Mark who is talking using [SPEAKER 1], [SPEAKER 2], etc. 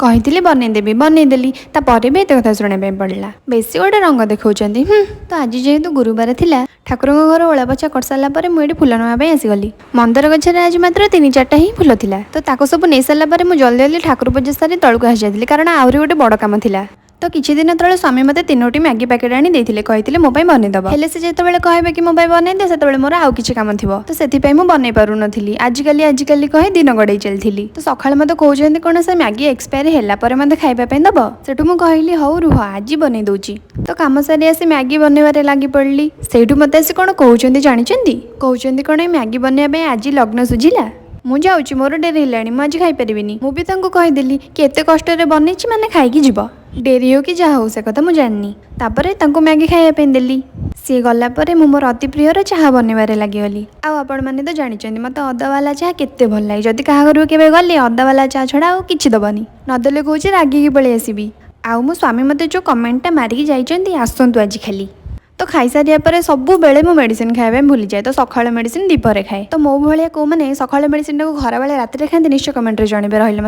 [SPEAKER 1] କହିଥିଲି ବନେଇଦେଲି ତାପରେ ବି ଏତେ କଥା ଶୁଣିବା ପାଇଁ ପଡ଼ିଲା। ବେଶୀ ଗୋଟେ ରଙ୍ଗ ଦେଖାଉଛନ୍ତି। ତ ଆଜି ଯେହେତୁ ଗୁରୁବାର ଥିଲା ଠାକୁରଙ୍କ ଘର ଓଳାପୋଛା କରିସାରିଲା ପରେ ମୁଁ ଏଠି ଫୁଲ ନେବା ପାଇଁ ଆସିଗଲି। ମନ୍ଦାର ଗଛରେ ଆଜି ମାତ୍ର 3-4ଟା ହିଁ ଫୁଲ ଥିଲା। ତ ତାକୁ ସବୁ ନେଇସାରିଲା ପରେ ମୁଁ ଜଲ୍ଦି ଠାକୁର ପୂଜା ସାରି ତଳକୁ ଆସିଯାଇଥିଲି କାରଣ ଆହୁରି ଗୋଟେ ବଡ଼ କାମ ଥିଲା। ତ କିଛି ଦିନ ତଳେ ସ୍ୱାମୀ ମୋତେ 3ଟି ମ୍ୟାଗି ପ୍ୟାକେଟ୍ ଆଣି ଦେଇଥିଲେ, କହିଥିଲେ ମୋ ପାଇଁ ବନେଇଦେବ। ହେଲେ ସେ ଯେତେବେଳେ କହିବେ କି ମୋ ପାଇଁ ବନେଇଦିଅ ସେତେବେଳେ ମୋର ଆଉ କିଛି କାମ ଥିବ। ତ ସେଥିପାଇଁ ମୁଁ ବନେଇ ପାରୁନଥିଲି। ଆଜିକାଲି କହି ଦିନ ଗଡ଼େଇ ଚାଲିଥିଲି। ତ ସକାଳେ ମୋତେ କହୁଛନ୍ତି କ'ଣ ସେ ମ୍ୟାଗି ଏକ୍ସପାୟାରି ହେଲା ପରେ ମୋତେ ଖାଇବା ପାଇଁ ଦେବ। ସେଠୁ ମୁଁ କହିଲି ହଉ ରୁହ ଆଜି ବନେଇ ଦେଉଛି। ତ କାମ ସାରି ଆସି ମ୍ୟାଗି ବନେଇବାରେ ଲାଗି ପଡ଼ିଲି। ସେଇଠୁ ମୋତେ ଆସି କ'ଣ କହୁଛନ୍ତି ଜାଣିଛନ୍ତି? କହୁଛନ୍ତି କ'ଣ ଏ ମ୍ୟାଗି ବନେଇବା ପାଇଁ ଆଜି ଲଗ୍ନ ସୁଝିଲା। ମୁଁ ଯାଉଛି, ମୋର ଡେରି ହେଲାଣି, ମୁଁ ଆଜି ଖାଇପାରିବିନି। ମୁଁ ବି ତାଙ୍କୁ କହିଦେଲି କି ଏତେ କଷ୍ଟରେ ବନେଇଛି ମାନେ ଖାଇକି ଯିବ। ଡେରି ହେଉ କି ଯାହା ହେଉ ସେ କଥା ମୁଁ ଜାଣିନି। ତାପରେ ତାଙ୍କୁ ମ୍ୟାଗି ଖାଇବା ପାଇଁ ଦେଲି। ସିଏ ଗଲା ପରେ ମୁଁ ମୋର ଅତି ପ୍ରିୟର ଚାହା ବନେଇବାରେ ଲାଗିଗଲି। ଆଉ ଆପଣମାନେ ତ ଜାଣିଛନ୍ତି ମୋତେ ଅଦାବାଲା ଚାହା କେତେ ଭଲ ଲାଗେ। ଯଦି କାହା ଘରକୁ କେବେ ଗଲି ଅଦାବାଲା ଚାହା ଛଡ଼ା ଆଉ କିଛି ଦେବନି, ନଦେଲେ କହୁଛି ରାଗିକି ପଳେଇ ଆସିବି। ଆଉ ମୋ ସ୍ୱାମୀ ମୋତେ ଯେଉଁ କମେଣ୍ଟଟା ମାରିକି ଯାଇଛନ୍ତି ଆସନ୍ତୁ ଆଜି ଖାଲି। ତ ଖାଇସାରିବା ପରେ ସବୁବେଳେ ମୁଁ ମେଡ଼ିସିନ ଖାଇବା ପାଇଁ ଭୁଲିଯାଏ। ତ ସକାଳ ମେଡ଼ିସିନ ଦ୍ୱିପହରେ ଖାଏ। ତ ମୋ ଭଳିଆ କେଉଁମାନେ ସକାଳ ମେଡ଼ିସିନଟାକୁ ଖରାବେଳେ ରାତିରେ ଖାଆନ୍ତି ନିଶ୍ଚୟ କମେଣ୍ଟରେ ଜଣେଇବେ। ରହିଲେ।